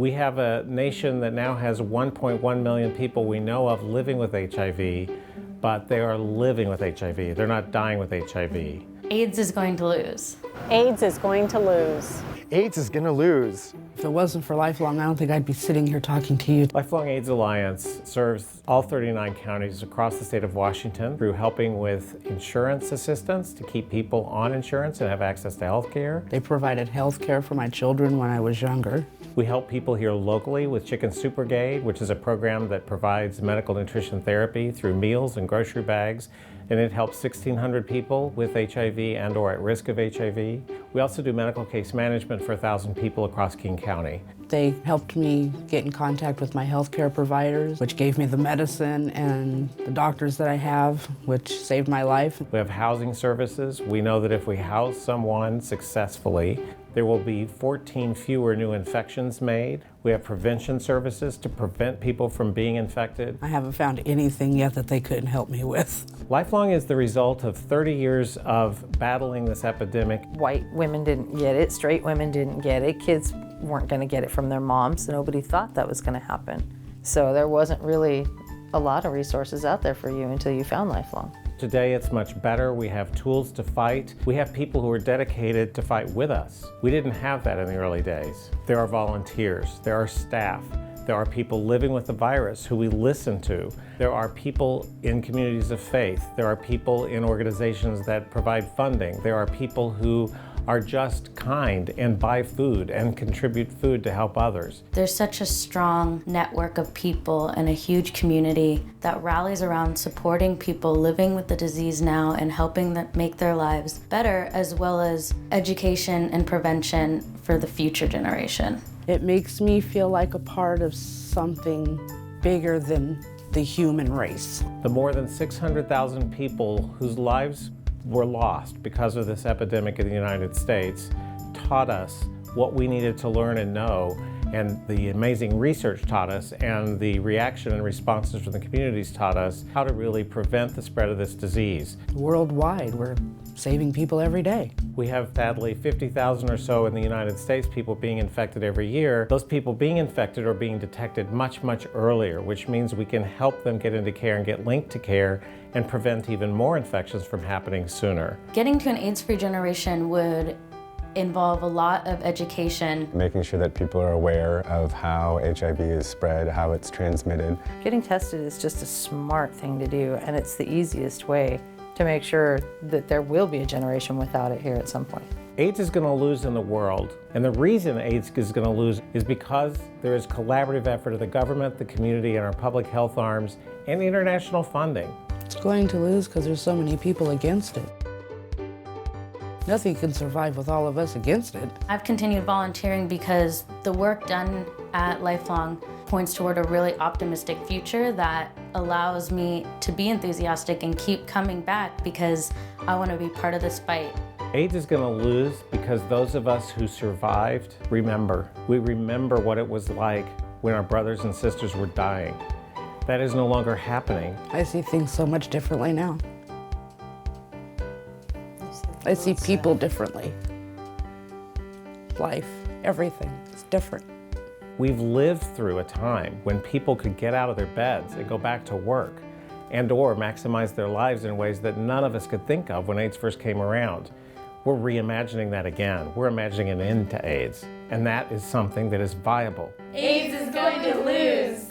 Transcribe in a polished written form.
We have a nation that now has 1.1 million people we know of living with HIV, but they are living with HIV. They're not dying with HIV. AIDS is going to lose. AIDS is going to lose. AIDS is going to lose. If it wasn't for Lifelong, I don't think I'd be sitting here talking to you. Lifelong AIDS Alliance serves all 39 counties across the state of Washington through helping with insurance assistance to keep people on insurance and have access to health care. They provided health care for my children when I was younger. We help people here locally with Chicken Soup Brigade, which is a program that provides medical nutrition therapy through meals and grocery bags, and it helps 1,600 people with HIV and or at risk of HIV. We also do medical case management for 1,000 people across King County. They helped me get in contact with my healthcare providers, which gave me the medicine and the doctors that I have, which saved my life. We have housing services. We know that if we house someone successfully, there will be 14 fewer new infections made. We have prevention services to prevent people from being infected. I haven't found anything yet that they couldn't help me with. Lifelong is the result of 30 years of battling this epidemic. White women didn't get it, straight women didn't get it, kids weren't going to get it from their moms, so nobody thought that was going to happen. So there wasn't really a lot of resources out there for you until you found Lifelong. Today it's much better. We have tools to fight. We have people who are dedicated to fight with us. We didn't have that in the early days. There are volunteers, there are staff, there are people living with the virus who we listen to. There are people in communities of faith. There are people in organizations that provide funding. There are people who are just kind and buy food and contribute food to help others. There's such a strong network of people and a huge community that rallies around supporting people living with the disease now and helping them make their lives better, as well as education and prevention for the future generation. It makes me feel like a part of something bigger than the human race. The more than 600,000 people whose lives were lost because of this epidemic in the United States taught us what we needed to learn and know, and the amazing research taught us, and the reaction and responses from the communities taught us how to really prevent the spread of this disease. Worldwide, we're saving people every day. We have sadly 50,000 or so in the United States people being infected every year. Those people being infected are being detected much, much earlier, which means we can help them get into care and get linked to care and prevent even more infections from happening sooner. Getting to an AIDS-free generation would involve a lot of education. Making sure that people are aware of how HIV is spread, how it's transmitted. Getting tested is just a smart thing to do, and it's the easiest way to make sure that there will be a generation without it here at some point. AIDS is going to lose in the world, and the reason AIDS is going to lose is because there is collaborative effort of the government, the community, and our public health arms, and international funding. It's going to lose because there's so many people against it. Nothing can survive with all of us against it. I've continued volunteering because the work done at Lifelong points toward a really optimistic future that allows me to be enthusiastic and keep coming back because I want to be part of this fight. AIDS is going to lose because those of us who survived remember. We remember what it was like when our brothers and sisters were dying. That is no longer happening. I see things so much differently now. I see people differently. Life, everything is different. We've lived through a time when people could get out of their beds and go back to work and or maximize their lives in ways that none of us could think of when AIDS first came around. We're reimagining that again. We're imagining an end to AIDS, and that is something that is viable. AIDS is going to lose.